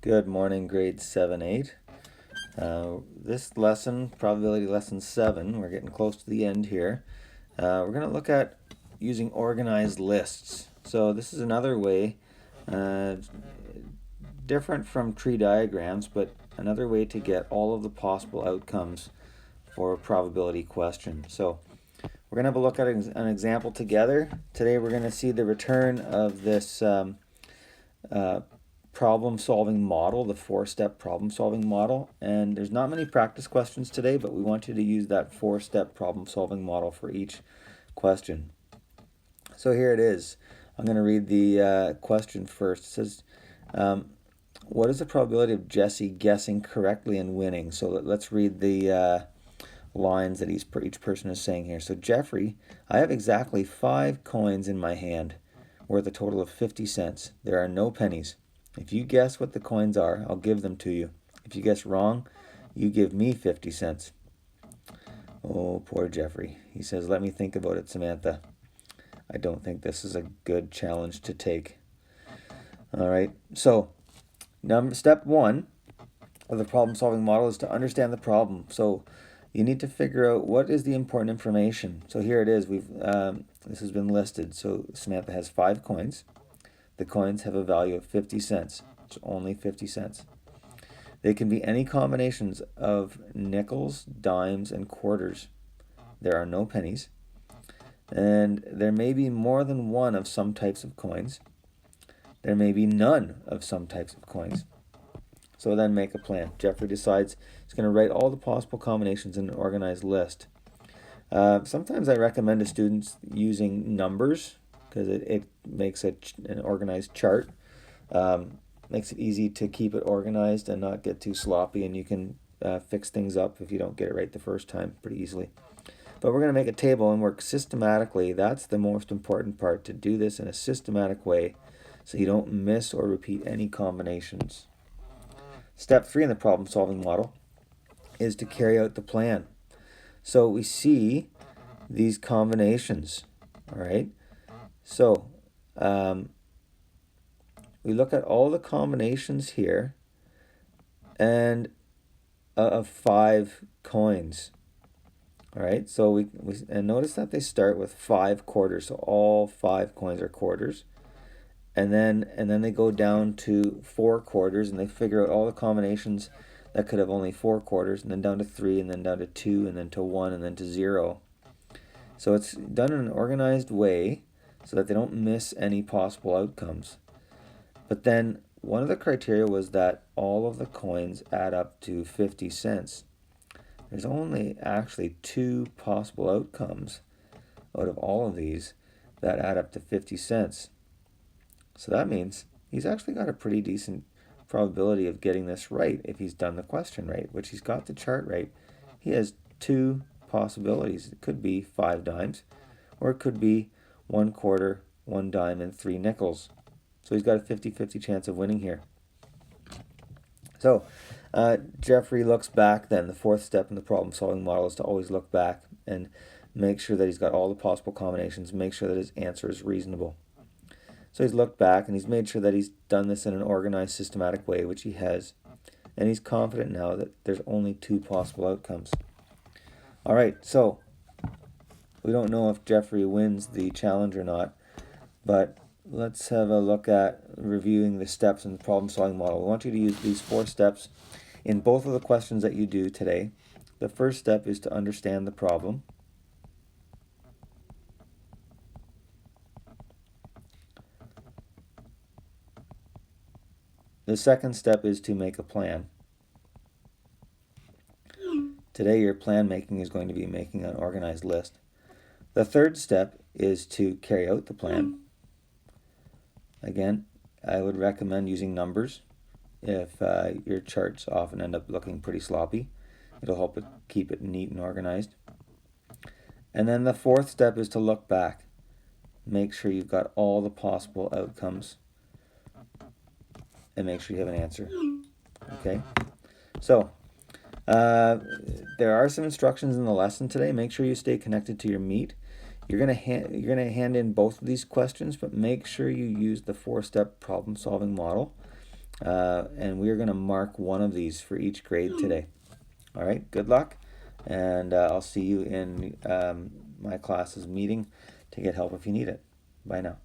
Good morning, grade 7-8. This lesson, probability lesson 7, we're getting close to the end here. We're going to look at using organized lists. So this is another way, different from tree diagrams, but another way to get all of the possible outcomes for a probability question. So we're going to have a look at an example together. Today we're going to see the return of this problem-solving model, the four-step problem-solving model. And there's not many practice questions today, but we want you to use that four-step problem-solving model for each question. So here it is. I'm going to read the question first. It says, what is the probability of Jesse guessing correctly and winning? So let's read the lines that each person is saying here. So Jeffrey, I have exactly 5 coins in my hand, worth a total of 50 cents. There are no pennies. If you guess what the coins are, I'll give them to you. If you guess wrong, you give me 50 cents. Oh, poor Jeffrey. He says, let me think about it, Samantha. I don't think this is a good challenge to take. All right, so step 1 of the problem-solving model is to understand the problem. So you need to figure out what is the important information. So here it is. This has been listed. So Samantha has 5 coins. The coins have a value of 50 cents. It's only 50 cents. They can be any combinations of nickels, dimes, and quarters. There are no pennies. And there may be more than one of some types of coins. There may be none of some types of coins. So then make a plan. Jeffrey decides he's going to write all the possible combinations in an organized list. Sometimes I recommend to students using numbers, because it makes an organized chart. Makes it easy to keep it organized and not get too sloppy, and you can fix things up if you don't get it right the first time pretty easily. But we're going to make a table and work systematically. That's the most important part, to do this in a systematic way so you don't miss or repeat any combinations. Step 3 in the problem-solving model is to carry out the plan. So we see these combinations, all right? So we look at all the combinations here and of 5 coins. All right, so we notice that they start with 5 quarters. So all 5 coins are quarters. And then they go down to 4 quarters, and they figure out all the combinations that could have only 4 quarters, and then down to 3, and then down to 2, and then to 1, and then to 0. So it's done in an organized way so that they don't miss any possible outcomes. But then one of the criteria was that all of the coins add up to 50 cents. There's only actually 2 possible outcomes out of all of these that add up to 50 cents. So that means he's actually got a pretty decent probability of getting this right if he's done the question right, which he's got the chart right. He has 2 possibilities. It could be 5 dimes, or it could be 1 quarter, 1 dime, and 3 nickels. So he's got a 50-50 chance of winning here. So Jeffrey looks back then. The 4th step in the problem-solving model is to always look back and make sure that he's got all the possible combinations, make sure that his answer is reasonable. So he's looked back and he's made sure that he's done this in an organized, systematic way, which he has. And he's confident now that there's only 2 possible outcomes. All right, so we don't know if Jeffrey wins the challenge or not, but let's have a look at reviewing the steps in the problem-solving model. We want you to use these 4 steps in both of the questions that you do today. The first step is to understand the problem. The second step is to make a plan. Today your plan making is going to be making an organized list. The third step is to carry out the plan. Again, I would recommend using numbers if your charts often end up looking pretty sloppy. It'll help keep it neat and organized. And then the 4th step is to look back. Make sure you've got all the possible outcomes and make sure you have an answer. Okay? So there are some instructions in the lesson today. Make sure you stay connected to your meet. You're gonna hand in both of these questions, but make sure you use the 4-step problem-solving model and we're going to mark one of these for each grade today. All right, good luck, and I'll see you in my class's meeting to get help if you need it. Bye now.